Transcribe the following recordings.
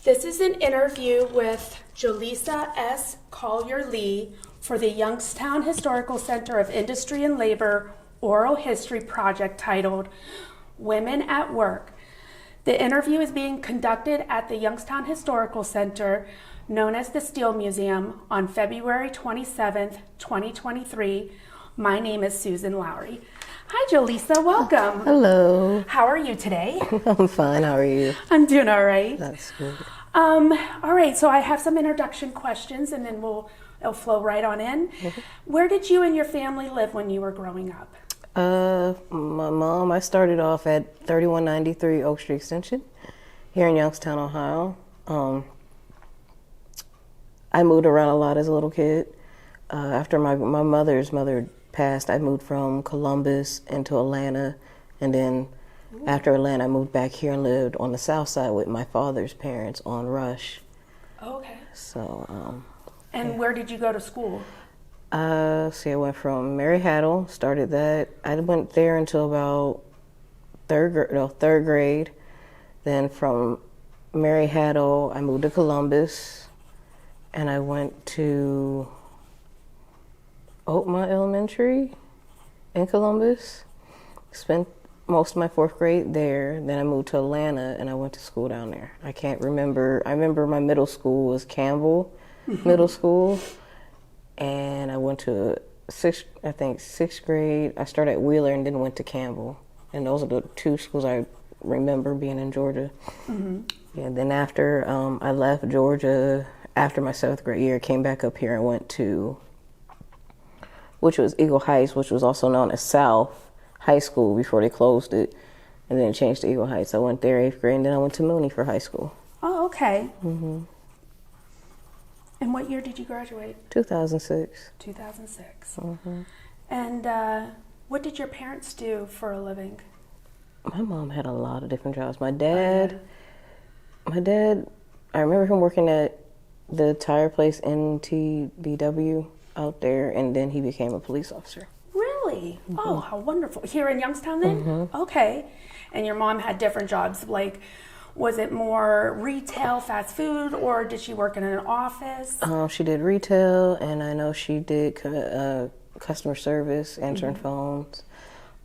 This is an interview with Jolisa Lee for the Youngstown Historical Center of Industry and Labor Oral History Project titled Women at Work. The interview is being conducted at the Youngstown Historical Center, known as the Steel Museum, on February 27th, 2023. My name is Susan Lowry. Hi, Jolisa. Welcome. Hello. How are you today? I'm fine. How are you? I'm doing all right. That's good. All right, so I have some introduction questions, and then it'll flow right on in. Mm-hmm. Where did you and your family live when you were growing up? My mom, I started off at 3193 Oak Street Extension here in Youngstown, Ohio. I moved around a lot as a little kid. After my mother's mother passed, I moved from Columbus into Atlanta, and then after Atlanta, I moved back here and lived on the south side with my father's parents on Rush. Okay. So, And where did you go to school? I went from Mary Haddle, started that. I went there until about third grade. Then from Mary Haddle, I moved to Columbus, and I went to Oakmont Elementary in Columbus. Spent most of my fourth grade there. Then I moved to Atlanta, and I went to school down there. I can't remember. I remember my middle school was Campbell Middle School. And I went to sixth grade. I started at Wheeler and then went to Campbell. And those are the two schools I remember being in Georgia. Mm-hmm. Yeah, then after I left Georgia, after my seventh grade year, came back up here and went to, which was Eagle Heights, which was also known as South High School before they closed it. And then it changed to Eagle Heights. I went there eighth grade, and then I went to Mooney for high school. Oh, okay. Mm-hmm. And what year did you graduate? 2006. 2006. Mm-hmm. And what did your parents do for a living? My mom had a lot of different jobs. My dad, I remember him working at the tire place NTBW out there, and then he became a police officer. Really? Mm-hmm. Oh, how wonderful. Here in Youngstown then? Mm-hmm. Okay. And your mom had different jobs, like, was it more retail, fast food, or did she work in an office? She did retail, and I know she did customer service, answering phones.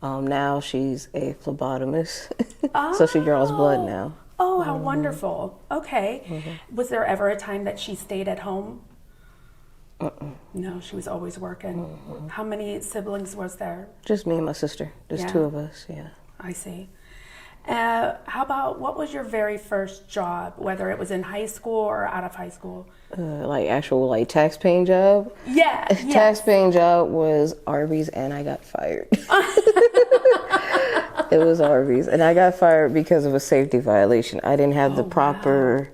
Now she's a phlebotomist, so she draws blood now. Oh, how wonderful. Okay. Mm-hmm. Was there ever a time that she stayed at home? No, she was always working. Mm-hmm. How many siblings was there? Just me and my sister. Just two of us, yeah. I see. How about, what was your very first job, whether it was in high school or out of high school? Like actual tax-paying job? Yeah. Tax-paying job was Arby's, and I got fired. It was Arby's, and I got fired because of a safety violation. I didn't have the proper... Wow.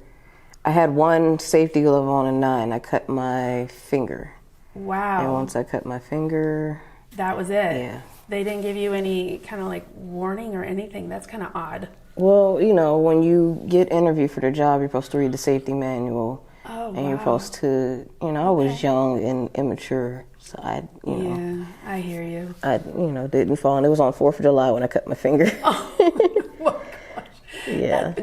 I had one safety glove on and 9. I cut my finger. Wow. And once I cut my finger... That was it? Yeah. They didn't give you any kind of warning or anything? That's kind of odd. Well, when you get interviewed for the job, you're supposed to read the safety manual. Oh, and you're supposed to, I was young and immature, so Yeah, I hear you. I, didn't fall. And it was on 4th of July when I cut my finger. Oh, my gosh. Yeah.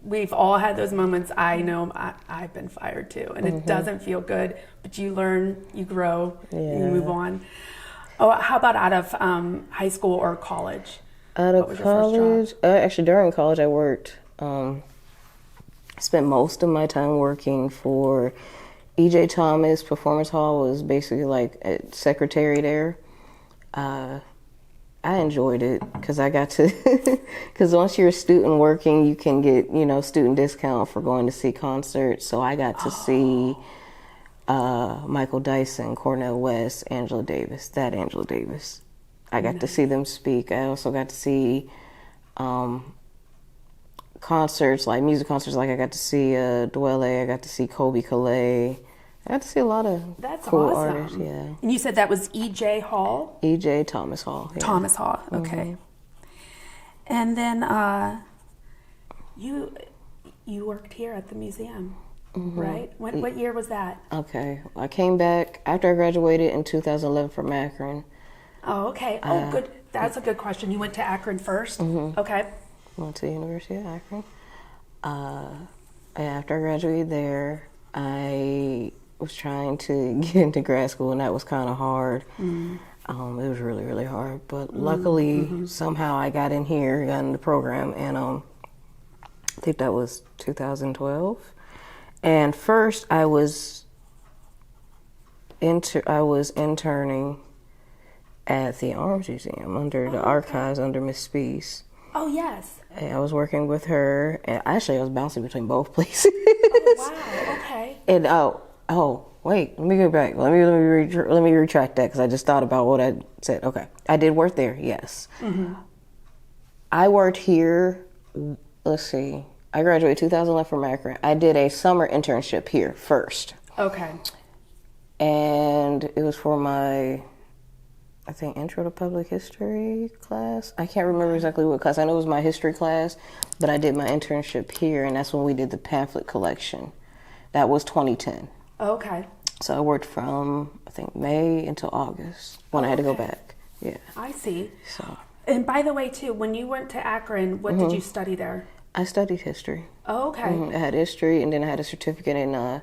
We've all had those moments. I know I've been fired too, and it doesn't feel good, but you learn, you grow, and you move on. Oh, how about out of high school or college? Out of college, actually during college I worked. Spent most of my time working for E.J. Thomas Performance Hall. Was basically like a secretary there. I enjoyed it because I got to, because once you're a student working, you can get, student discount for going to see concerts. So I got to see Michael Dyson, Cornel West, Angela Davis. I got to see them speak. I also got to see concerts, music concerts. I got to see Dwele. I got to see Kobe Calais. I got to see a lot of cool artists. Yeah. And you said that was E.J. Hall? E.J. Thomas Hall. Yeah. Thomas Hall. Okay. And then you worked here at the museum. Right? What year was that? Okay. I came back after I graduated in 2011 from Akron. Oh, okay. Oh, good. That's a good question. You went to Akron first? Okay. Went to the University of Akron. After I graduated there, I was trying to get into grad school, and that was kind of hard. It was really, really hard. But luckily, somehow I got in here, got in the program, and I think that was 2012. And first, I was interning at the Arms Museum under the archives under Miss Spees. Oh, yes. And I was working with her, and actually I was bouncing between both places. Oh, wow. Okay. And wait, let me go back. Let me retract that, because I just thought about what I said. Okay, I did work there. Yes, I worked here. Let's see. I graduated 2011 from Akron. I did a summer internship here first. Okay. And it was for my, I think, Intro to Public History class. I can't remember exactly what class. I know it was my history class, but I did my internship here, and that's when we did the pamphlet collection. That was 2010. Okay. So I worked from, I think, May until August when I had to go back. Yeah. I see. So. And by the way, too, when you went to Akron, what did you study there? I studied history. Oh, okay. I had history, and then I had a certificate in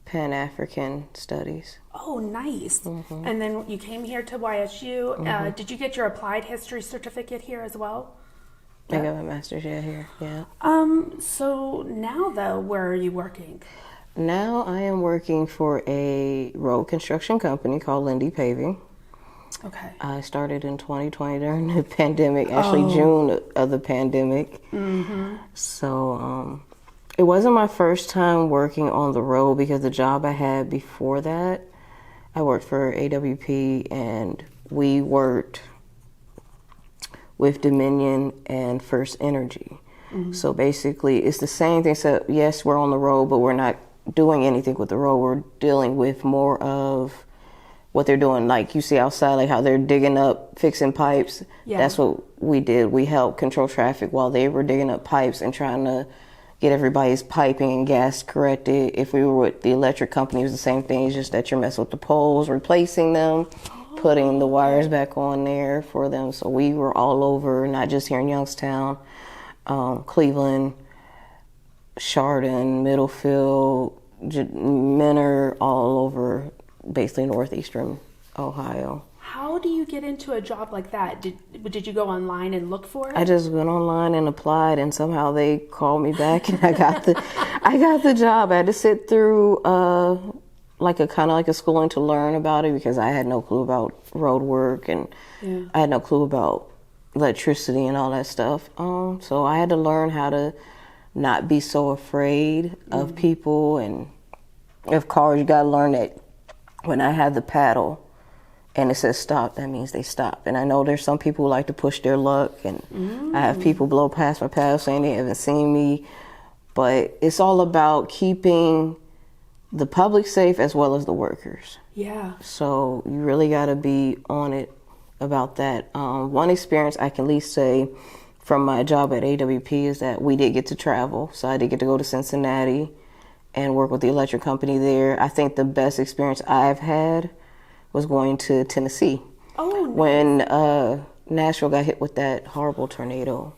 Pan-African Studies. Oh, nice. And then you came here to YSU. Did you get your applied history certificate here as well? I got my master's here. Yeah. So now, though, where are you working? Now I am working for a road construction company called Lindy Paving. Okay. I started in 2020 during the pandemic, actually June of the pandemic. So it wasn't my first time working on the road, because the job I had before that, I worked for AWP, and we worked with Dominion and First Energy. So basically it's the same thing. So yes, we're on the road, but we're not doing anything with the road. We're dealing with more of what they're doing, like you see outside, like how they're digging up, fixing pipes. Yeah. That's what we did. We helped control traffic while they were digging up pipes and trying to get everybody's piping and gas corrected. If we were with the electric company, it was the same thing. It's just that you're messing with the poles, replacing them, putting the wires back on there for them. So we were all over, not just here in Youngstown, Cleveland, Chardon, Middlefield, Menor, all over, basically northeastern Ohio. How do you get into a job like that? Did you go online and look for it? I just went online and applied, and somehow they called me back, and I got the job. I had to sit through like a schooling to learn about it, because I had no clue about road work, and I had no clue about electricity and all that stuff. So I had to learn how to not be so afraid of people and of cars. You got to learn that when I have the paddle and it says stop, that means they stop. And I know there's some people who like to push their luck, and I have people blow past my paddle saying they haven't seen me. But it's all about keeping the public safe as well as the workers. Yeah. So you really got to be on it about that. One experience I can at least say from my job at AWP is that we did get to travel. So I did get to go to Cincinnati and work with the electric company there. I think the best experience I've had was going to Tennessee. Oh, nice. When Nashville got hit with that horrible tornado.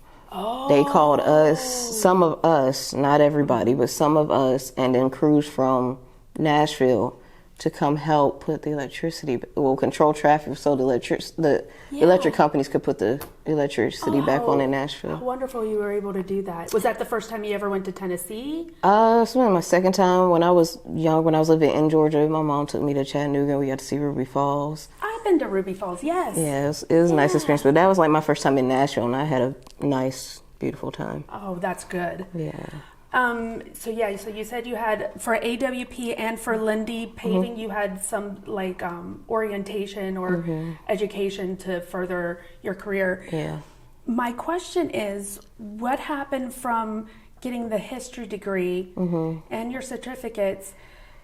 They called us, some of us, not everybody, but some of us, and then crews from Nashville to come help put the electricity, control traffic, so the electric companies could put the electricity back on in Nashville. How wonderful you were able to do that. Was that the first time you ever went to Tennessee? It's been my second time. When I was young, when I was living in Georgia, my mom took me to Chattanooga, and we got to see Ruby Falls. I've been to Ruby Falls, yes. Yeah, it was a nice experience, but that was like my first time in Nashville, and I had a nice, beautiful time. Oh, that's good. Yeah. So you said you had, for AWP and for Lindy Paving, you had some like orientation or education to further your career. Yeah. My question is, what happened from getting the history degree and your certificates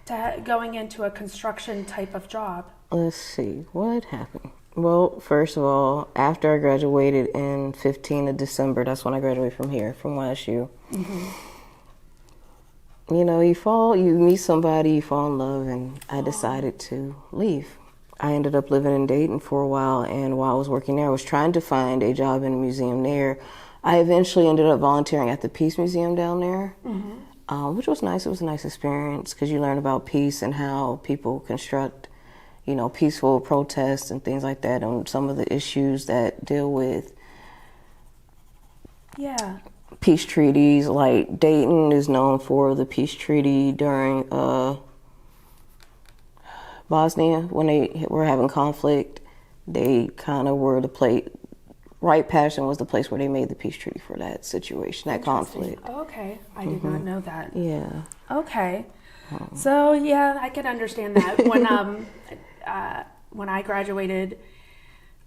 to going into a construction type of job? Let's see, what happened? Well, first of all, after I graduated in 15 of December, that's when I graduated from here, from YSU. You know, you meet somebody, you fall in love, and I decided to leave. I ended up living in Dayton for a while, and while I was working there, I was trying to find a job in a museum there. I eventually ended up volunteering at the Peace Museum down there. which was nice. It was a nice experience because you learn about peace and how people construct, peaceful protests and things like that, and some of the issues that deal with peace treaties. Like Dayton is known for the peace treaty during Bosnia when they were having conflict. They kind of were the place. Wright-Patterson was the place where they made the peace treaty for that situation, that conflict. Oh, okay, I did not know that. Yeah. Okay, so yeah, I can understand that. When I graduated,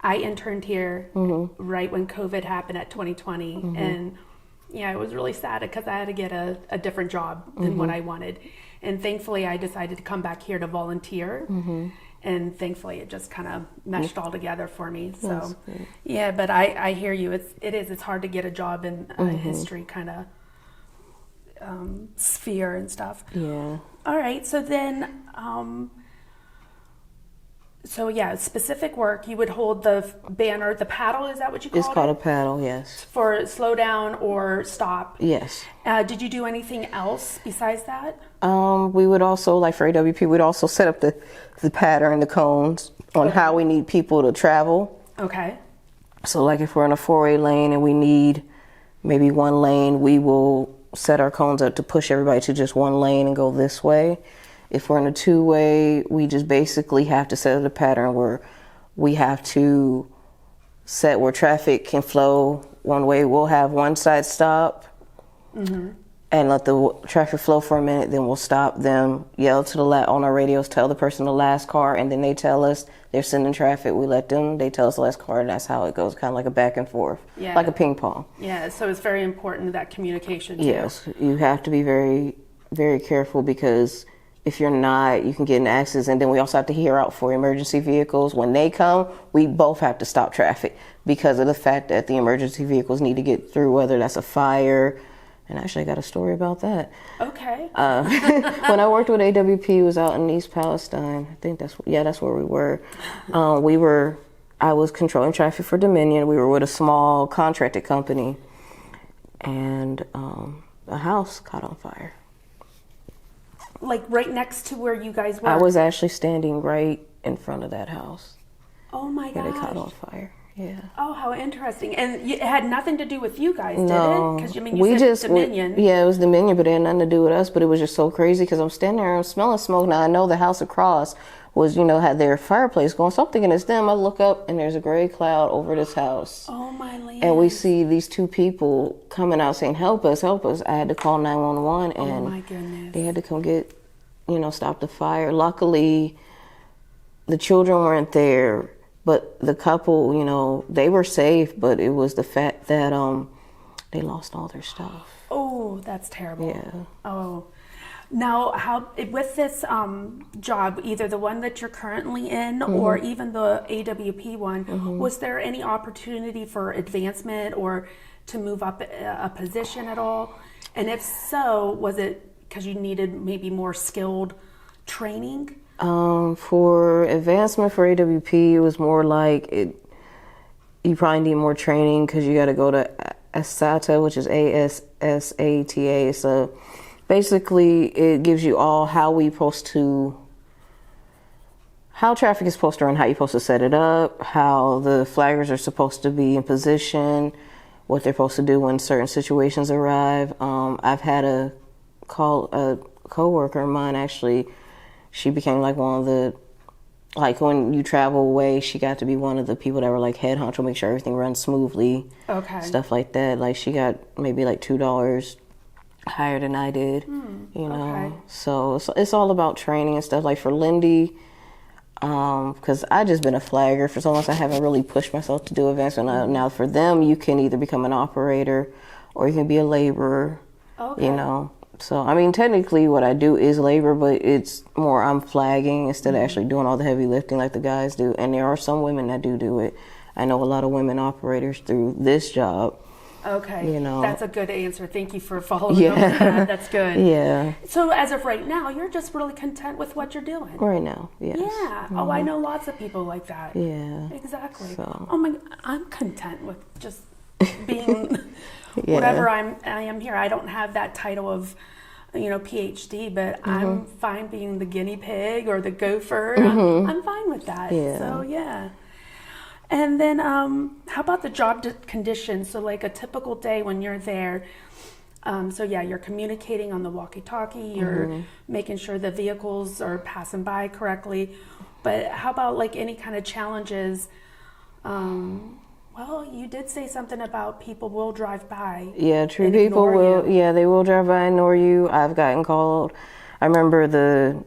I interned here right when COVID happened at 2020, and yeah, it was really sad because I had to get a different job than what I wanted, and thankfully I decided to come back here to volunteer. And thankfully, it just kind of meshed all together for me. So, yeah, but I hear you. It's hard to get a job in a history kind of sphere and stuff. Yeah. All right. So then, specific work. You would hold the banner, the paddle. Is that what you call it? It's called a paddle. Yes. For slow down or stop. Yes. Did you do anything else besides that? We would also, like for AWP, we'd also set up the pattern, the cones on how we need people to travel. Okay. So like if we're in a 4-way lane and we need maybe one lane, we will set our cones up to push everybody to just one lane and go this way. If we're in a 2-way, we just basically have to set up a pattern where we have to set where traffic can flow one way. We'll have one side stop and let the traffic flow for a minute, then we'll stop them, yell to on our radios, tell the person the last car, and then they tell us they're sending traffic. We let them, they tell us the last car, and that's how it goes, kind of like a back and forth, like a ping pong. Yeah, so it's very important, that communication too. Yes, you have to be very, very careful because if you're not, you can get in accidents. And then we also have to hear out for emergency vehicles. When they come, we both have to stop traffic because of the fact that the emergency vehicles need to get through, whether that's a fire. And actually, I got a story about that. Okay. When I worked with AWP, it was out in East Palestine. I think that's where we were. I was controlling traffic for Dominion. We were with a small contracted company, and a house caught on fire. Like right next to where you guys were? I was actually standing right in front of that house. Oh my gosh. Where they caught on fire. Yeah. Oh, how interesting. And it had nothing to do with you guys, did no, it? Because you said Dominion. Yeah, it was Dominion, but it had nothing to do with us. But it was just so crazy because I'm standing there, I'm smelling smoke. Now I know the house across was, had their fireplace going. So I'm thinking it's them. I look up and there's a gray cloud over this house. Oh my land. And we see these two people coming out saying, "Help us, help us." I had to call 911 and oh my goodness. They had to come get, stop the fire. Luckily, the children weren't there. But the couple, they were safe, but it was the fact that they lost all their stuff. Oh, that's terrible. Yeah. Oh. Now, with this job, either the one that you're currently in or even the AWP one, was there any opportunity for advancement or to move up a position at all? And if so, was it because you needed maybe more skilled training? For advancement for AWP, it was more like you probably need more training because you got to go to ASATA, which is ASSATA. So basically, it gives you all how traffic is supposed to run, how you're supposed to set it up, how the flaggers are supposed to be in position, what they're supposed to do when certain situations arrive. I've had a coworker of mine actually. She became like one of the, like when you travel away, she got to be one of the people that were like head honcho, make sure everything runs smoothly. Okay. Stuff like that. Like she got maybe like $2 higher than I did, Okay. So it's all about training and stuff. Like for Lindy, because I just been a flagger for so long, so I haven't really pushed myself to do advancement. Now for them, you can either become an operator or you can be a laborer, Okay. So, technically what I do is labor, but it's more I'm flagging instead of actually doing all the heavy lifting like the guys do. And there are some women that do it. I know a lot of women operators through this job. Okay. That's a good answer. Thank you for following up with that. That's good. Yeah. So as of right now, you're just really content with what you're doing. Right now, yes. Yeah. Oh, I know lots of people like that. Yeah. Exactly. So. Oh my, I'm content with just being whatever I am here. I don't have that title of, PhD, but I'm fine being the guinea pig or the gopher. I'm fine with that. Yeah. So, yeah. And then how about the job conditions? So like a typical day when you're there, you're communicating on the walkie-talkie, you're making sure the vehicles are passing by correctly. But how about like any kind of challenges? Well, you did say something about people will drive by. Yeah, true. People will. Yeah, they will drive by and ignore you. I've gotten called. I remember the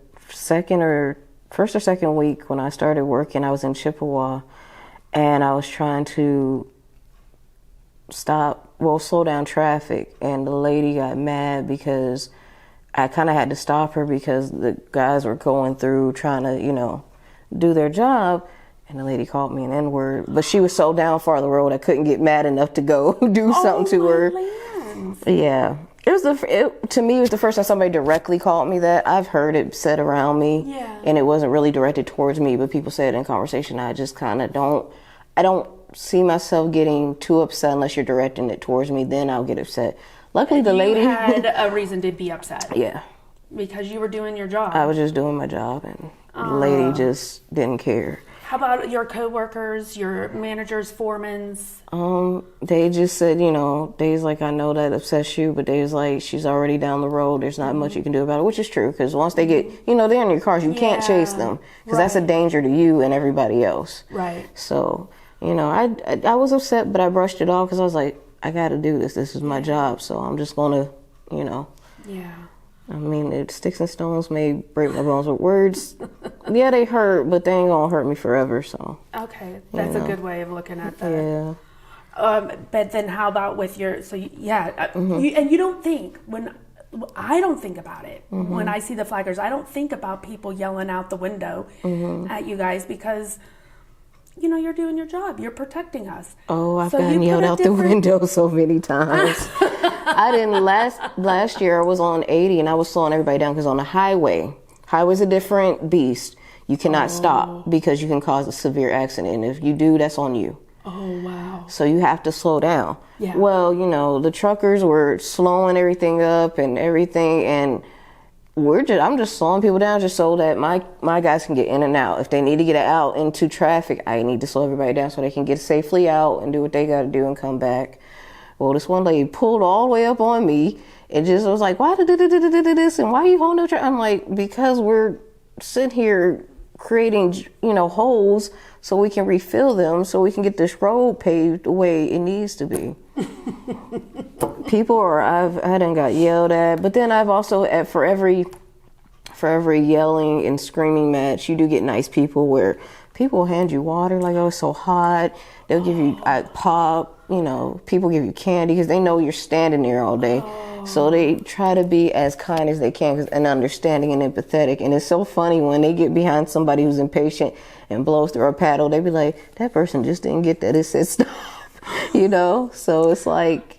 first or second week when I started working, I was in Chippewa, and I was trying to slow down traffic, and the lady got mad because I kind of had to stop her because the guys were going through trying to, do their job. And the lady called me an N-word, but she was so down far the road I couldn't get mad enough to go do something to her. Lands. Yeah, to me it was the first time somebody directly called me that. I've heard it said around me, and it wasn't really directed towards me, but people say it in conversation. I just kind of I don't see myself getting too upset unless you're directing it towards me. Then I'll get upset. Luckily, the lady had a reason to be upset. Yeah, because you were doing your job. I was just doing my job, and the lady just didn't care. How about your coworkers, your managers, foremans? They just said, Dave's like, I know that upsets you, but Dave's like, she's already down the road. There's not much you can do about it, which is true, because once they get, they're in your cars, you can't chase them, because that's a danger to you and everybody else. Right. So, I was upset, but I brushed it off because I was like, I got to do this. This is my job, so I'm just going to, Yeah. I mean, sticks and stones may break my bones, but words, yeah, they hurt, but they ain't gonna hurt me forever. So okay, that's a good way of looking at that. Yeah. But then, how about with your? And you don't think I don't think about it when I see the flaggers. I don't think about people yelling out the window at you guys because. You're doing your job. You're protecting us. Oh, I've gotten yelled out the window so many times. I didn't last year. I was on 80 and I was slowing everybody down because on the highway's a different beast. You cannot stop because you can cause a severe accident. And if you do, that's on you. Oh, wow. So you have to slow down. Yeah. Well, the truckers were slowing everything up and everything, and I'm just slowing people down just so that my guys can get in and out. If they need to get out into traffic, I need to slow everybody down so they can get safely out and do what they got to do and come back. Well, this one lady pulled all the way up on me and just was like, why did this and why are you holding no traffic? I'm like, because we're sitting here creating, holes so we can refill them so we can get this road paved the way it needs to be. I done got yelled at, but then I've also for every yelling and screaming match, you do get nice people where people hand you water like, oh, it's so hot. They'll give you pop, people give you candy because they know you're standing there all day. So they try to be as kind as they can and understanding and empathetic. And it's so funny when they get behind somebody who's impatient and blows through a paddle, they be like, that person just didn't get that it said stop, So it's like,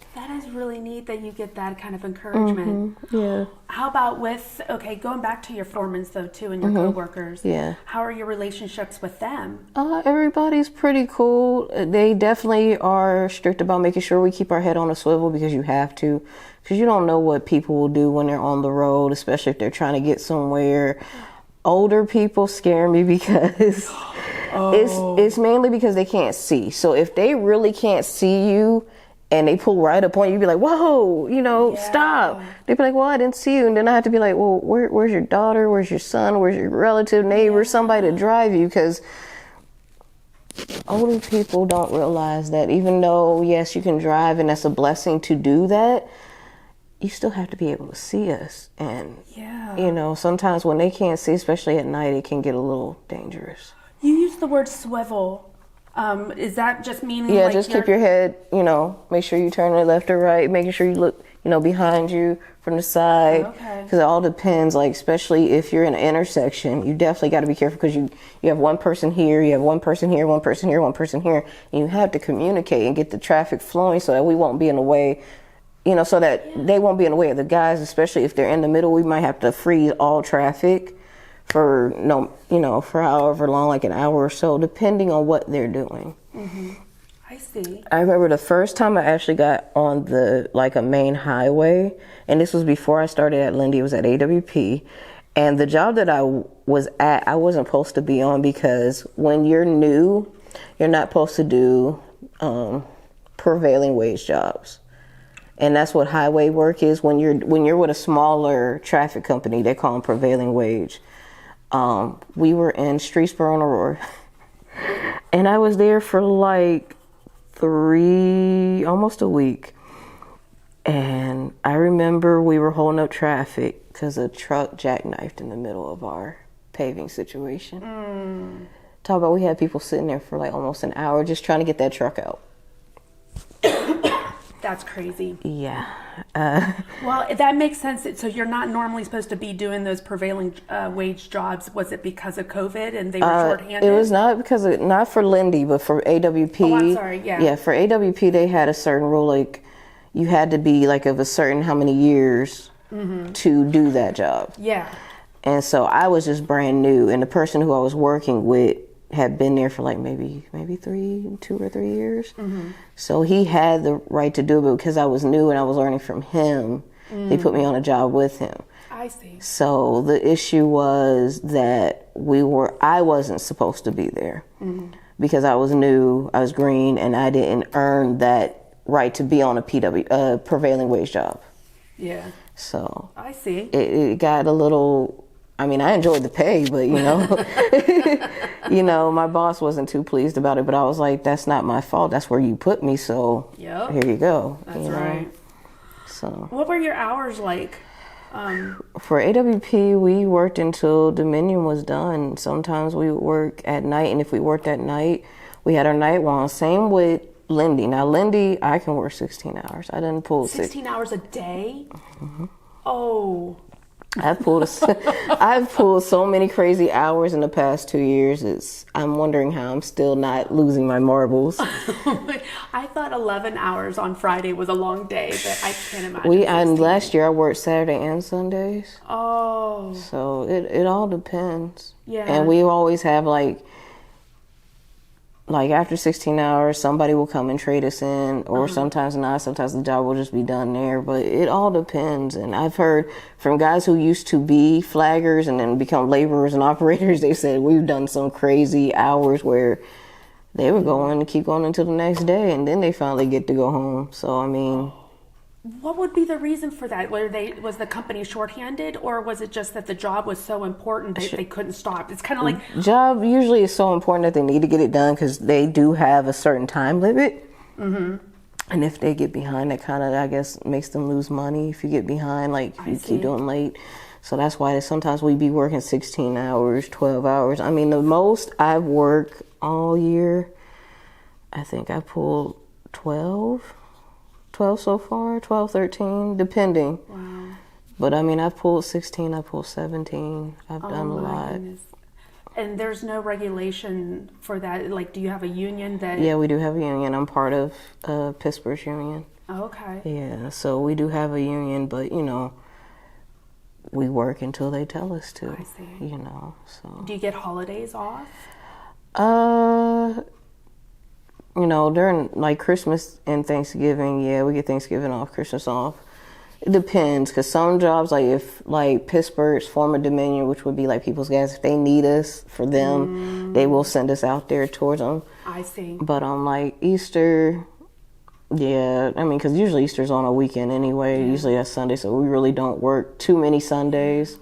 really neat that you get that kind of encouragement. Yeah. How about going back to your foremans though too and your coworkers. Yeah. How are your relationships with them? Everybody's pretty cool. They definitely are strict about making sure we keep our head on a swivel because you have to. Because you don't know what people will do when they're on the road, especially if they're trying to get somewhere. Older people scare me because it's mainly because they can't see. So if they really can't see you, and they pull right up on you, you'd be like, whoa, stop. They'd be like, well, I didn't see you. And then I have to be like, well, where's your daughter? Where's your son? Where's your relative, neighbor, somebody to drive you? Because older people don't realize that even though, yes, you can drive and that's a blessing to do that, you still have to be able to see us. And, sometimes when they can't see, especially at night, it can get a little dangerous. You use the word swivel. Is that just meaning just keep your head, make sure you turn it left or right, making sure you look, behind you from the side. Okay. Because it all depends, especially if you're in an intersection, you definitely got to be careful because you have one person here, you have one person here, one person here, one person here, and you have to communicate and get the traffic flowing so that we won't be in the way, so that they won't be in the way of the guys, especially if they're in the middle. We might have to freeze all traffic for for however long, like an hour or so, depending on what they're doing. Mm-hmm. I see. I remember the first time I actually got on a main highway, and this was before I started at Lindy, it was at AWP. And the job that I was at, I wasn't supposed to be on because when you're new, you're not supposed to do prevailing wage jobs. And that's what highway work is. When you're with a smaller traffic company, they call them prevailing wage. We were in Streetsboro and Aurora, and I was there for like almost a week. And I remember we were holding up traffic because a truck jackknifed in the middle of our paving situation. Talk about, we had people sitting there for like almost an hour just trying to get that truck out. That's crazy. Yeah. Well, that makes sense. So you're not normally supposed to be doing those prevailing wage jobs. Was it because of COVID and they were shorthanded? It was not not for Lindy, but for AWP. Oh, I'm sorry. Yeah. Yeah, for AWP, they had a certain rule, like you had to be like of a certain how many years to do that job. Yeah. And so I was just brand new, and the person who I was working with had been there for like maybe 2 or 3 years. So he had the right to do it, but because I was new and I was learning from him, they put me on a job with him. I see. So the issue was that I wasn't supposed to be there because I was new, I was green, and I didn't earn that right to be on a prevailing wage job. Yeah. So I see. It got a little, I mean, I enjoyed the pay, but my boss wasn't too pleased about it, but I was like, that's not my fault. That's where you put me. So here you go. That's right. So what were your hours like? For AWP, we worked until Dominion was done. Sometimes we would work at night, and if we worked at night, we had our night one. Same with Lindy. Now, Lindy, I can work 16 hours. I didn't pull 16 hours a day? Oh. I've pulled so many crazy hours in the past 2 years. I'm wondering how I'm still not losing my marbles. I thought 11 hours on Friday was a long day, but I can't imagine. Last year I worked Saturday and Sundays. Oh. So it all depends. Yeah. And we always have like after 16 hours, somebody will come and trade us in, or sometimes not. Sometimes the job will just be done there, but it all depends. And I've heard from guys who used to be flaggers and then become laborers and operators, they said we've done some crazy hours where they were going to keep going until the next day, and then they finally get to go home. So, I mean... What would be the reason for that? Was the company shorthanded, or was it just that the job was so important that they couldn't stop? It's kind of like... Job usually is so important that they need to get it done because they do have a certain time limit. And if they get behind, that kind of, I guess, makes them lose money. If you get behind, like, if you keep doing late. So that's why sometimes we be working 16 hours, 12 hours. I mean, the most I've worked all year, I think I pulled 12 so far, 12, 13, depending. Wow. But I mean, I've pulled 16, I pulled 17. I've done a lot. Goodness. And there's no regulation for that? Like, do you have a union that... Yeah, we do have a union. I'm part of Pittsburgh's union. Oh, okay. Yeah, so we do have a union, but, we work until they tell us to. I see. So. Do you get holidays off? During like Christmas and Thanksgiving, yeah, we get Thanksgiving off, Christmas off. It depends, because some jobs, like if like Pittsburgh's former Dominion, which would be like People's Gas, if they need us for them, they will send us out there towards them. I see. But on like Easter, yeah, I mean, because usually Easter's on a weekend anyway. Yeah. Usually that's Sunday, so we really don't work too many Sundays.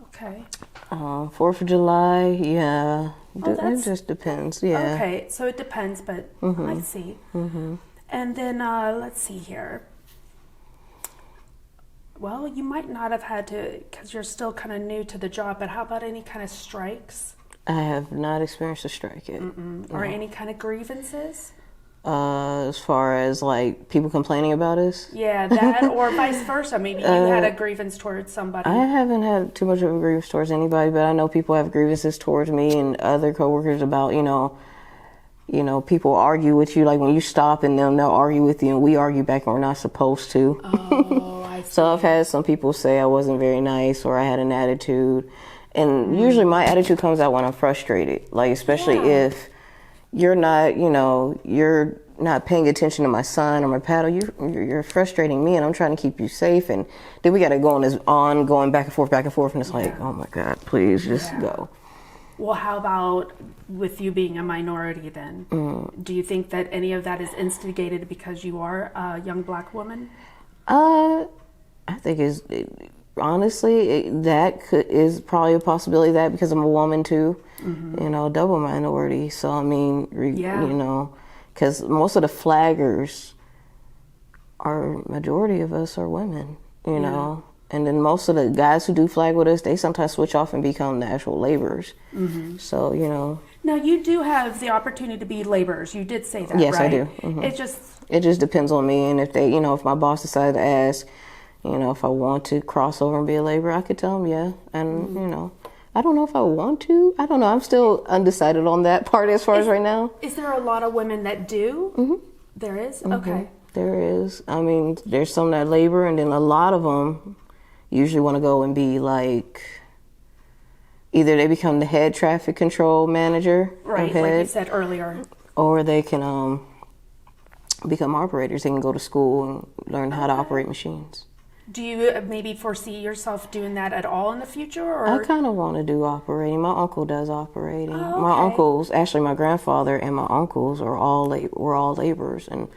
Okay. 4th of July, yeah. It just depends, yeah. Okay, so it depends, but I see. And then, let's see here. Well, you might not have had to, because you're still kind of new to the job, but how about any kind of strikes? I have not experienced a strike yet. Or any kind of grievances? As far as like people complaining about us? Yeah, that or vice versa. Maybe you had a grievance towards somebody. I haven't had too much of a grievance towards anybody, but I know people have grievances towards me and other coworkers about, people argue with you. Like when you stop and they'll argue with you and we argue back and we're not supposed to. Oh, I see. So I've had some people say I wasn't very nice or I had an attitude. And usually my attitude comes out when I'm frustrated. Like especially if you're not, you're not paying attention to my son or my paddle. You're frustrating me, and I'm trying to keep you safe. And then we got to go on this ongoing back and forth, and it's like, oh my God, please just go. Well, how about with you being a minority then? Do you think that any of that is instigated because you are a young black woman? I think honestly, is probably a possibility of that because I'm a woman too, you know, double minority. So, I mean, you know, because most of the flaggers majority of us are women, you know. And then most of the guys who do flag with us, they sometimes switch off and become the actual laborers. So, you know. Now, you do have the opportunity to be laborers. You did say that, yes, right? Yes, I do. It just depends on me. And if they, you know, if my boss decided to ask, you know, if I want to cross over and be a laborer, I could tell them, yeah. And, you know, I don't know if I want to. I don't know. I'm still undecided on that part as far as right now. Is there a lot of women that do? There is? Okay. There is. I mean, there's some that labor, and then a lot of them usually want to go and be like, either they become the head traffic control manager, right, like you said earlier, or they can become operators. They can go to school and learn how to operate machines. Do you maybe foresee yourself doing that at all in the future? Or? I kind of want to do operating. My uncle does operating. Oh, okay. My uncles, actually my grandfather and my uncles were all laborers, and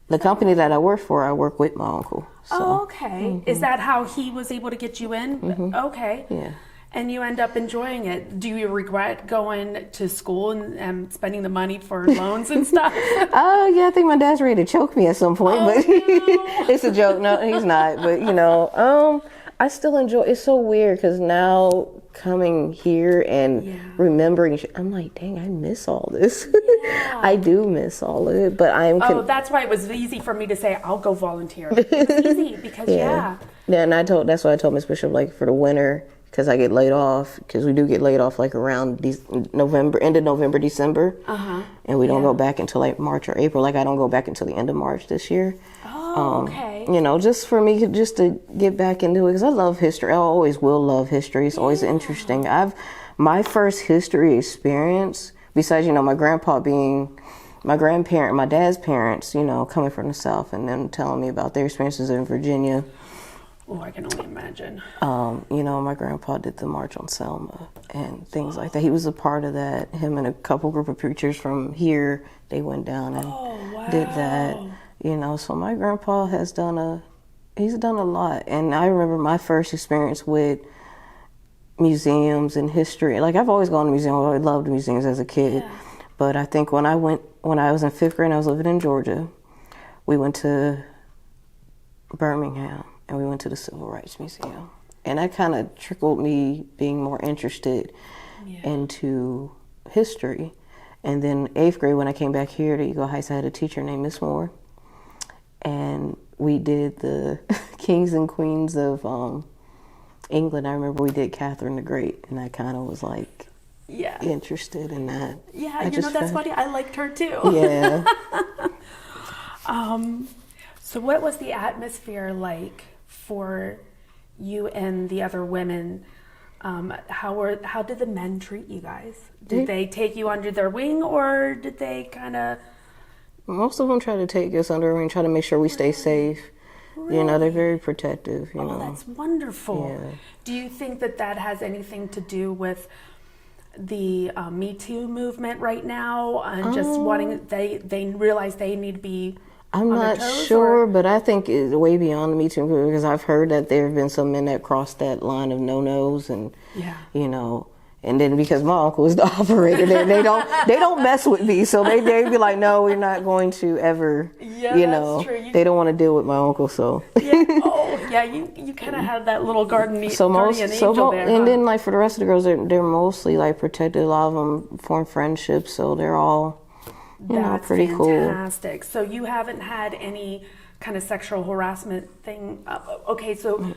the company that I work for, I work with my uncle. So. Oh, okay. Is that how he was able to get you in? Okay. Yeah. And you end up enjoying it. Do you regret going to school and spending the money for loans and stuff? Yeah, I think my dad's ready to choke me at some point, but it's a joke. No, he's not. But, you know, I still enjoy it. It's so weird because now coming here and remembering, I'm like, dang, I miss all this. I do miss all of it, but that's why it was easy for me to say, I'll go volunteer. It was easy because, Yeah, and that's why I told Miss Bishop, like, for the winter, because I get laid off, because we do get laid off like around end of November, December, and we don't go back until like March or April. Like I don't go back until the end of March this year. Oh, okay. You know, just for me, just to get back into it, because I love history. I always will love history. It's always interesting. My first history experience, besides, you know, my grandpa being my grandparent, my dad's parents, you know, coming from the South, and them telling me about their experiences in Virginia. Oh, I can only imagine. You know, my grandpa did the March on Selma and things like that. He was a part of that. Him and a couple group of preachers from here, they went down and did that. You know, so my grandpa has done a lot. And I remember my first experience with museums and history. Like I've always gone to museums. I loved museums as a kid. But I think when I was in 5th grade and I was living in Georgia, we went to Birmingham. And we went to the Civil Rights Museum. And that kind of trickled me being more interested into history. And then 8th grade, when I came back here to Eagle Heights, I had a teacher named Miss Moore. And we did the kings and queens of England. I remember we did Catherine the Great. And I kind of was like interested in that. Yeah, you know, that's funny. I liked her too. Yeah. So what was the atmosphere like for you and the other women? How did the men treat you guys? Did they take you under their wing, or did they kind of? Most of them try to take us under their wing, try to make sure we stay safe. Really? You know, they're very protective. You know, that's wonderful. Yeah. Do you think that has anything to do with the Me Too movement right now, and just wanting they realize they need to be? I'm not sure, but I think it's way beyond the Me Too movement, because I've heard that there have been some men that crossed that line of no-nos, and you know, and then because my uncle is the operator, they don't mess with me, so they be like, no, we're not going to ever, you know, they don't want to deal with my uncle, so. You kind of have that little guardian angel there. And then like for the rest of the girls, they're mostly like protected. A lot of them form friendships, so they're all. That's pretty fantastic. cool. So you haven't had any kind of sexual harassment thing? Okay, so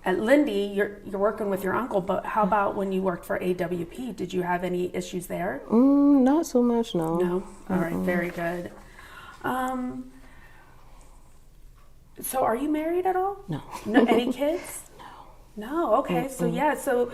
at Lindy, you're working with your uncle, but how about when you worked for AWP? Did you have any issues there? Not so much, no. No? All right, very good. So are you married at all? No. Any kids? No, okay. So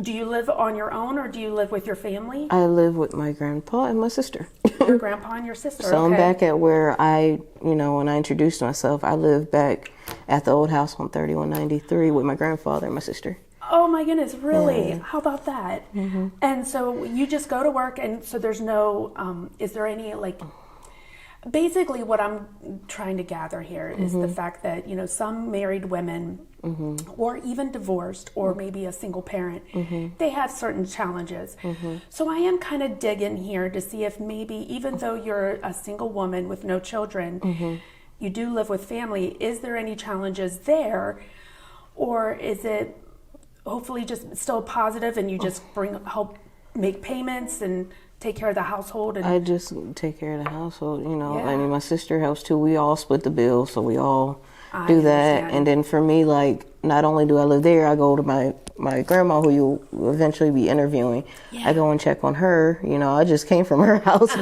do you live on your own, or do you live with your family? I live with my grandpa and my sister. Your grandpa and your sister. So I'm back at where when I introduced myself, I lived back at the old house on 3193 with my grandfather and my sister. Oh my goodness, really? Yeah. How about that? Mm-hmm. And so you just go to work, and so there's no, is there any, basically what I'm trying to gather here is the fact that, some married women or even divorced or maybe a single parent, they have certain challenges. So I am kind of digging here to see if maybe, even though you're a single woman with no children, you do live with family, is there any challenges there? Or is it hopefully just still positive and you just help make payments and take care of the household? And I just take care of the household, Yeah. I mean, my sister helps too. We all split the bill, so we all do that. And then for me, not only do I live there, I go to my grandma, who you'll eventually be interviewing. Yeah. I go and check on her. I just came from her house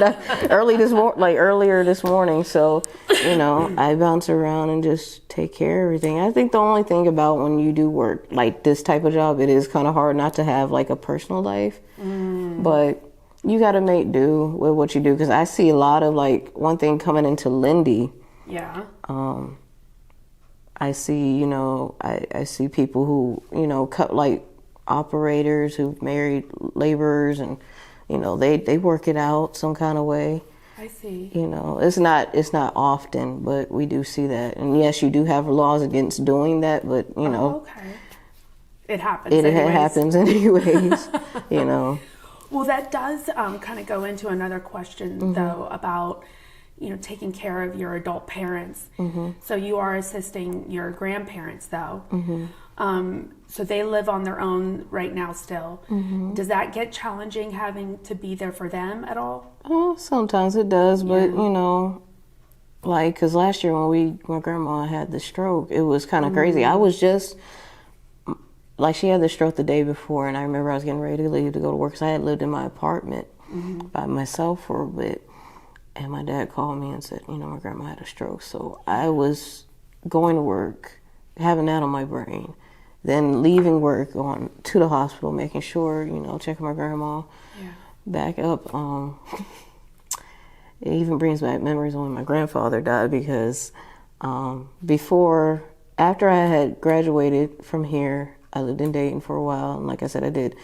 earlier this morning. So, I bounce around and just take care of everything. I think the only thing about when you do work like this type of job, it is kind of hard not to have a personal life. But you got to make do with what you do, because I see a lot of one thing coming into Lindy. Yeah. I see, I see people who, cut operators who've married laborers, and, they work it out some kind of way. I see. It's not often, but we do see that. And yes, you do have laws against doing that, but, okay. It happens It happens anyways, Well, that does kind of go into another question, though, about, taking care of your adult parents. So you are assisting your grandparents, though. So they live on their own right now still. Does that get challenging, having to be there for them at all? Oh, sometimes it does, but, because last year when my grandma had the stroke, it was kind of crazy. I was just... she had the stroke the day before, and I remember I was getting ready to leave to go to work, because I had lived in my apartment by myself for a bit. And my dad called me and said, my grandma had a stroke. So I was going to work, having that on my brain, then leaving work, going to the hospital, making sure, checking my grandma back up. It even brings back memories of when my grandfather died, because after I had graduated from here, I lived in Dayton for a while, and like I said,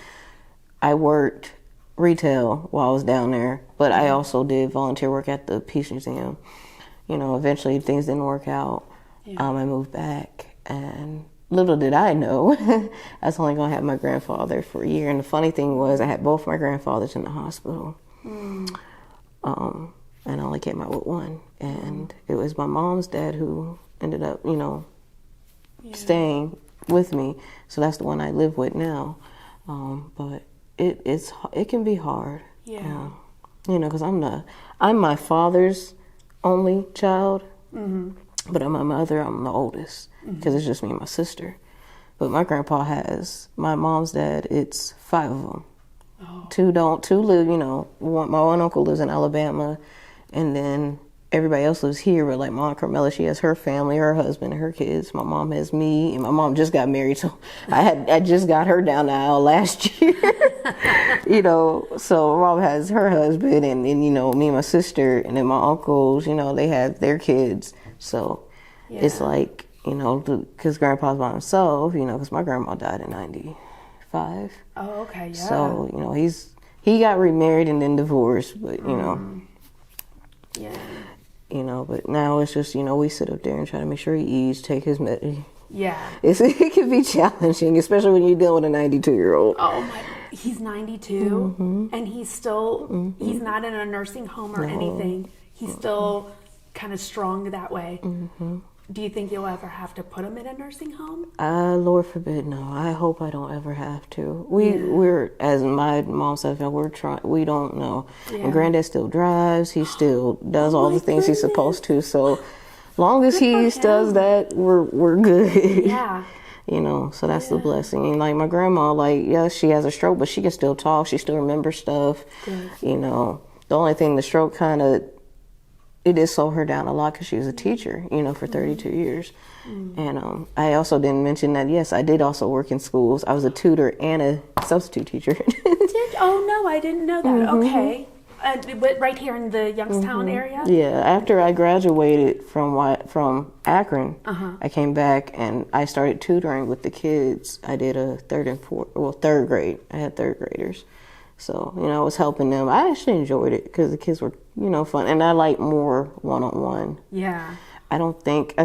I worked retail while I was down there, but I also did volunteer work at the Peace Museum. Eventually things didn't work out. I moved back, and little did I know, I was only going to have my grandfather for a year. And the funny thing was, I had both my grandfathers in the hospital, and I only came out with one. And it was my mom's dad who ended up, staying with me. So that's the one I live with now. But it can be hard. Yeah. Because I'm my father's only child, but I'm my the oldest, because it's just me and my sister. But my grandpa has my mom's dad. It's 5 of them. Oh. Two live. My one uncle lives in Alabama, and then everybody else lives here. But my Aunt Carmela, she has her family, her husband, and her kids. My mom has me, and my mom just got married, so I just got her down the aisle last year. So my mom has her husband, and me and my sister, and then my uncles. They have their kids. So it's because Grandpa's by himself. Because my grandma died in '95. Oh, okay, yeah. So he got remarried and then divorced, but yeah. But now it's just, we sit up there and try to make sure he eats, take his medicine. Yeah. It can be challenging, especially when you're dealing with a 92-year-old. Oh my, he's 92, and he's still, he's not in a nursing home or anything. He's still kind of strong that way. Do you think you'll ever have to put him in a nursing home? Lord forbid, no. I hope I don't ever have to. We're, as my mom said, we're trying. We don't know. Yeah. And Granddad still drives. He still does all the things he's supposed to. So, long as he does that, we're good. Yeah. So that's the blessing. And my grandma, yes, she has a stroke, but she can still talk. She still remembers stuff. Good. The only thing, the stroke it did slow her down a lot, because she was a teacher, for 32 years. And I also didn't mention that, yes, I did also work in schools. I was a tutor and a substitute teacher. Oh, no, I didn't know that. Okay. Right here in the Youngstown area? Yeah, after I graduated from Akron, I came back and I started tutoring with the kids. I did a third grade. I had third graders. So, I was helping them. I actually enjoyed it because the kids were, fun. And I like more one-on-one. Yeah. I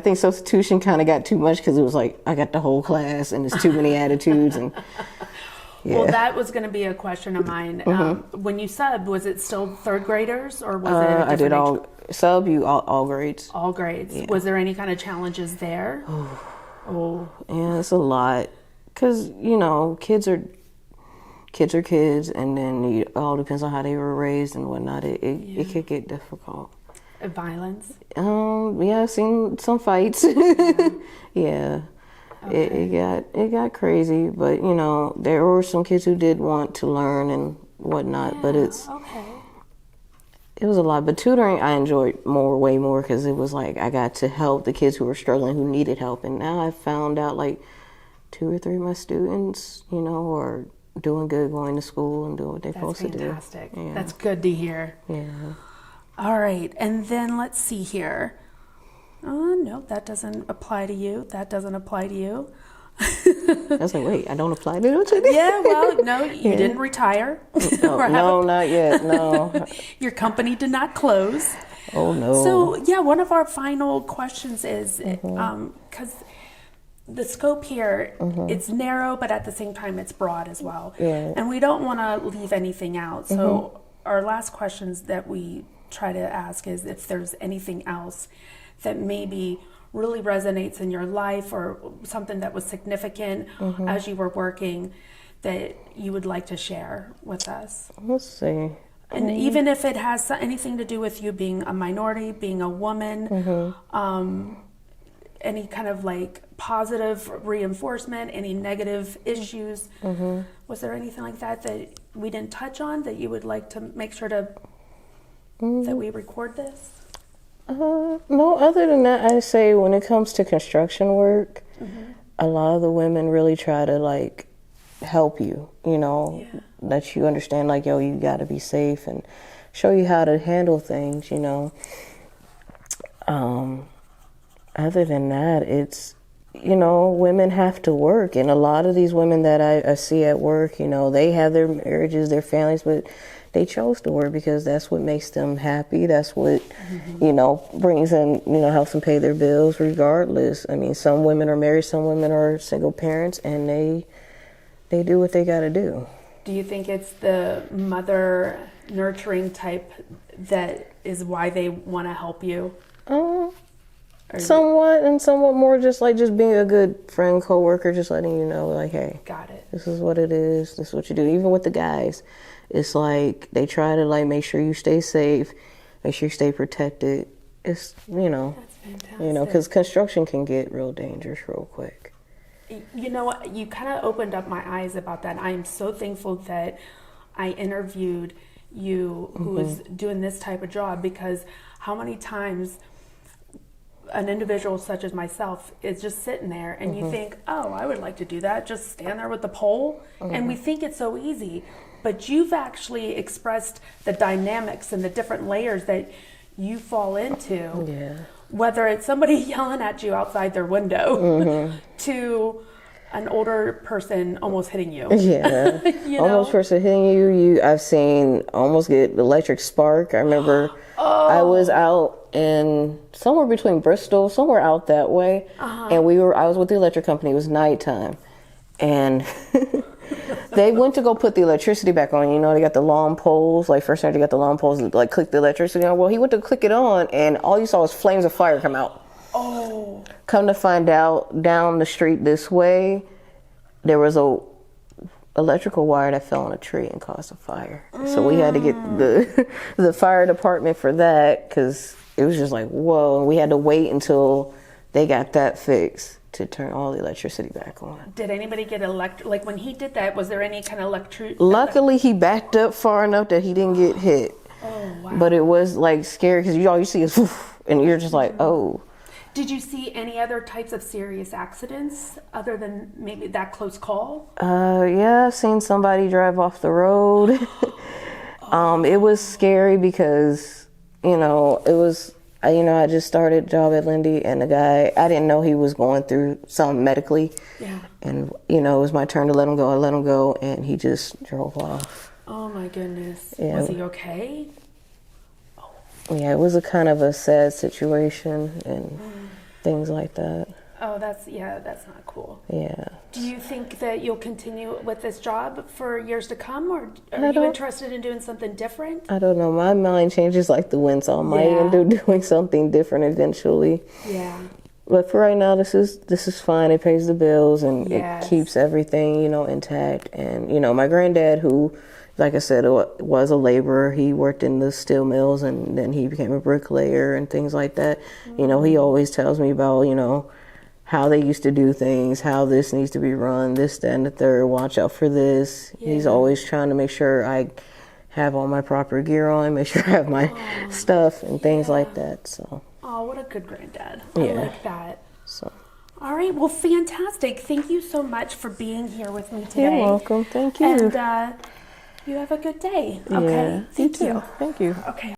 think substitution kind of got too much because it was like, I got the whole class and there's too many attitudes. And yeah. Well, that was going to be a question of mine. When you subbed, was it still third graders or was it a different I did all grades. All grades. Yeah. Was there any kind of challenges there? Yeah, it's a lot. Because, kids are kids, and then it all depends on how they were raised and whatnot. It could get difficult. Violence? Yeah, I've seen some fights. Yeah. Okay. It got crazy, but there were some kids who did want to learn and whatnot, but it was a lot. But tutoring I enjoyed way more because it was like I got to help the kids who were struggling, who needed help. And now I found out like 2 or 3 of my students, are doing good, going to school and doing what they're supposed to do. That's fantastic. Yeah. That's good to hear. Yeah. All right, and then let's see here. No, that doesn't apply to you. That doesn't apply to you. I was like, wait, I don't apply to you? Yeah, well, no, you didn't retire. No, not yet, no. Your company did not close. Oh, no. So, yeah, one of our final questions is, because the scope here, it's narrow, but at the same time, it's broad as well. Yeah. And we don't want to leave anything out. So our last questions that we try to ask is if there's anything else that maybe really resonates in your life or something that was significant as you were working that you would like to share with us. Let's see. And even if it has anything to do with you being a minority, being a woman, any kind of like positive reinforcement, any negative issues, was there anything like that we didn't touch on that you would like to make sure to that we record this? No, other than that, I say when it comes to construction work, a lot of the women really try to like help you, let you understand like, yo, you got to be safe and show you how to handle things, Other than that, it's, women have to work. And a lot of these women that I see at work, they have their marriages, their families, but they chose to work because that's what makes them happy. That's what, brings in, helps them pay their bills regardless. I mean, some women are married, some women are single parents, and they do what they got to do. Do you think it's the mother nurturing type that is why they want to help you? Somewhat, and somewhat more just being a good friend, coworker, just letting you know, like, hey, got it. This is what it is. This is what you do. Even with the guys, it's like they try to like make sure you stay safe, make sure you stay protected. It's That's fantastic. Because construction can get real dangerous real quick. You know what? You kind of opened up my eyes about that. I am so thankful that I interviewed you, who is doing this type of job, because how many times an individual such as myself is just sitting there and you think, oh, I would like to do that. Just stand there with the pole. And we think it's so easy. But you've actually expressed the dynamics and the different layers that you fall into. Yeah. Whether it's somebody yelling at you outside their window to an older person almost hitting you. Yeah. Almost person hitting you. I've seen almost get electric spark. I remember I was out in somewhere between Bristol, somewhere out that way. And I was with the electric company. It was nighttime. And they went to go put the electricity back on. They got the long poles. Like, first time they got the long poles, like, click the electricity on. Well, he went to click it on, and all you saw was flames of fire come out. Oh. Come to find out, down the street this way, there was a electrical wire that fell on a tree and caused a fire. So we had to get the fire department for that, because it was just like, whoa. And we had to wait until they got that fixed to turn all the electricity back on. Did anybody get like when he did that, was there any kind of electric? Luckily, he backed up far enough that he didn't get hit. Oh, wow. But it was like scary because all you see is woof, and you're just like, oh. Did you see any other types of serious accidents other than maybe that close call? Yeah, I've seen somebody drive off the road. It was scary because, I just started job at Lindy, and the guy, I didn't know he was going through something medically. Yeah. And, it was my turn to let him go. I let him go, and he just drove off. Oh my goodness. Yeah. Was he okay? Yeah, it was a kind of a sad situation and things like that. Oh, that's not cool. Yeah. Do you think that you'll continue with this job for years to come, or are you interested in doing something different? I don't know. My mind changes like the wind, so I might end up doing something different eventually. Yeah. But for right now, this is fine. It pays the bills and Yes. it keeps everything, intact. And my granddad, who, like I said, was a laborer. He worked in the steel mills, and then he became a bricklayer and things like that. He always tells me about how they used to do things, how this needs to be run, this, that, and the third. Watch out for this. Yeah. He's always trying to make sure I have all my proper gear on, make sure I have my stuff and things like that. So. Oh, what a good granddad. Yeah. I like that. So. All right. Well, fantastic. Thank you so much for being here with me today. You're welcome. Thank you. And you have a good day. Okay. Yeah, Thank you. Thank you. Okay.